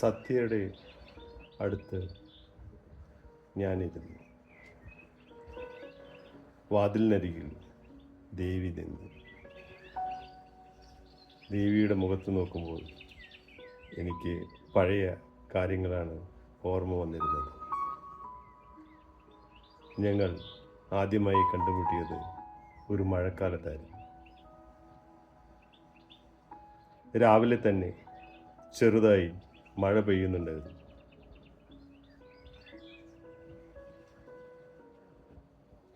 സത്യയുടെ അടുത്ത് ഞാനിരുന്നു. വാതിലിനരികിൽ ദേവി നിന്നു. ദേവിയുടെ മുഖത്ത് നോക്കുമ്പോൾ എനിക്ക് പഴയ കാര്യങ്ങളാണ് ഓർമ്മ വന്നിരുന്നത്. ഞങ്ങൾ ആദ്യമായി കണ്ടുമുട്ടിയത് ഒരു മഴക്കാലത്തായിരുന്നു. രാവിലെ തന്നെ ചെറുതായി മഴ പെയ്യുന്നുണ്ടായിരുന്നു.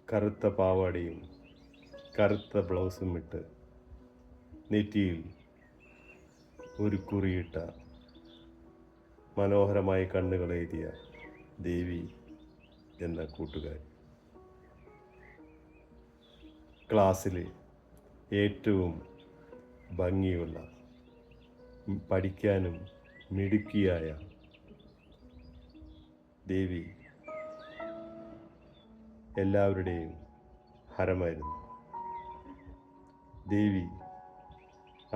കറുത്ത പാവാടയും കറുത്ത ബ്ലൗസും ഇട്ട് നെറ്റിയിൽ ഒരു കുറിയിട്ട മനോഹരമായ കണ്ണുകൾ എഴുതിയ ദേവി എന്ന കൂട്ടുകാരി. ക്ലാസ്സിൽ ഏറ്റവും ഭംഗിയുള്ള, പഠിക്കാനും മിടുക്കിയായ ദേവി എല്ലാവരുടെയും ഹരമായിരുന്നു. ദേവി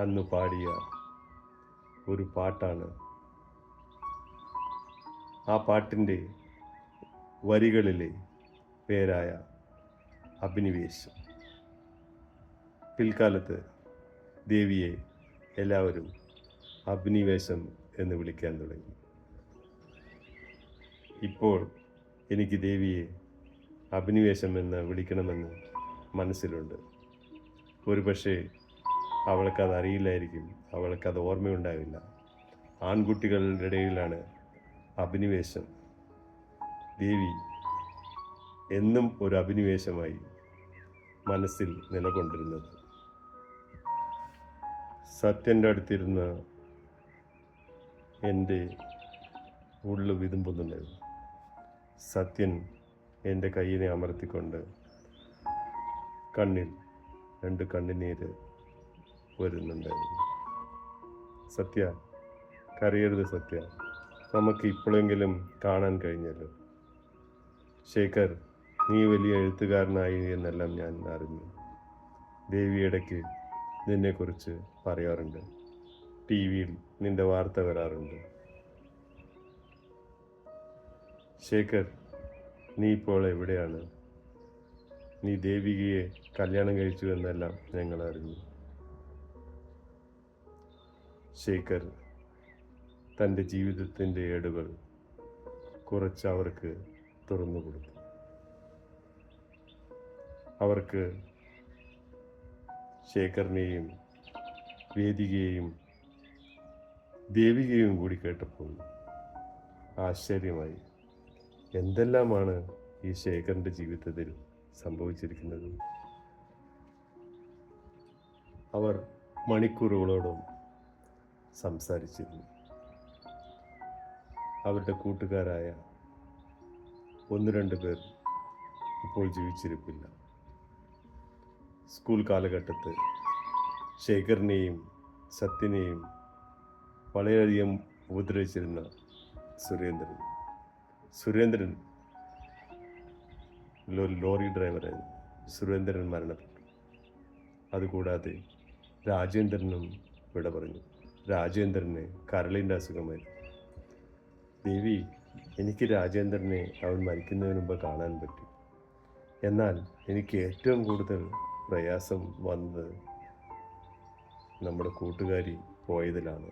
അന്ന് പാടിയ ഒരു പാട്ടാണ്, ആ പാട്ടിൻ്റെ വരികളിലെ പേരായ അഭിനിവേശം. പിൽക്കാലത്ത് ദേവിയെ എല്ലാവരും അഭിനിവേശം എന്ന് വിളിക്കാൻ തുടങ്ങി. ഇപ്പോൾ എനിക്ക് ദേവിയെ അഭിനിവേശം എന്ന് വിളിക്കണമെന്ന് മനസ്സിലുണ്ട്. ഒരുപക്ഷെ അവൾക്കത് അറിയില്ലായിരിക്കും, അവൾക്കത് ഓർമ്മയുണ്ടാവില്ല. ആൺകുട്ടികളുടെ ഇടയിലാണ് അഭിനിവേശം. ദേവി എന്നും ഒരു അഭിനിവേശമായി മനസ്സിൽ നിലകൊണ്ടിരുന്നത്. സത്യൻ്റെ അടുത്തിരുന്ന് എൻ്റെ ഉള്ളു വിതുമ്പുന്നുണ്ടായിരുന്നു. സത്യൻ എൻ്റെ കയ്യിനെ അമർത്തിക്കൊണ്ട് കണ്ണിൽ 2 കണ്ണുനീര് വരുന്നുണ്ടായിരുന്നു. സത്യ, കരയരുത് സത്യ, നമുക്ക് ഇപ്പോഴെങ്കിലും കാണാൻ കഴിഞ്ഞല്ലോ. ശേഖർ, നീ വലിയ എഴുത്തുകാരനായി എന്നെല്ലാം ഞാൻ അറിഞ്ഞു. ദേവി ഇടയ്ക്ക് നിന്നെക്കുറിച്ച് പറയാറുണ്ട്, TV-യിൽ നിന്റെ വാർത്ത വരാറുണ്ട്. ശേഖർ, നീ ഇപ്പോൾ എവിടെയാണ്? നീ ദേവികയെ കല്യാണം കഴിച്ചു എന്നെല്ലാം ഞങ്ങൾ അറിഞ്ഞു. ശേഖർ തൻ്റെ ജീവിതത്തിൻ്റെ ഏടുകൾ കുറച്ച് അവർക്ക് തുറന്നു കൊടുത്തു. അവർക്ക് ശേഖറിനെയും വേദികയെയും ദേവികയും കൂടി കേട്ടപ്പോൾ ആശ്ചര്യമായി. എന്തെല്ലാമാണ് ഈ ശേഖറിൻ്റെ ജീവിതത്തിൽ സംഭവിച്ചിരിക്കുന്നത്? അവർ മണിക്കൂറുകളോളം സംസാരിച്ചിരുന്നു. അവരുടെ കൂട്ടുകാരായ 1-2 പേർ ഇപ്പോൾ ജീവിച്ചിരിപ്പില്ല. സ്കൂൾ കാലഘട്ടത്ത് ശേഖറിനെയും സത്യനെയും വളരെയധികം ഉപദ്രവിച്ചിരുന്ന സുരേന്ദ്രൻ ലോറി ഡ്രൈവറായിരുന്നു. സുരേന്ദ്രൻ മരണപ്പെട്ടു. അതുകൂടാതെ രാജേന്ദ്രനും വിട പറഞ്ഞു. രാജേന്ദ്രന് കരളിൻ്റെ അസുഖമായിരുന്നു. ദേവി, എനിക്ക് രാജേന്ദ്രനെ അവൻ മരിക്കുന്നതിന് മുമ്പ് കാണാൻ പറ്റി. എന്നാൽ എനിക്ക് ഏറ്റവും കൂടുതൽ പ്രയാസം വന്നത് നമ്മുടെ കൂട്ടുകാരി പോയതിലാണ്.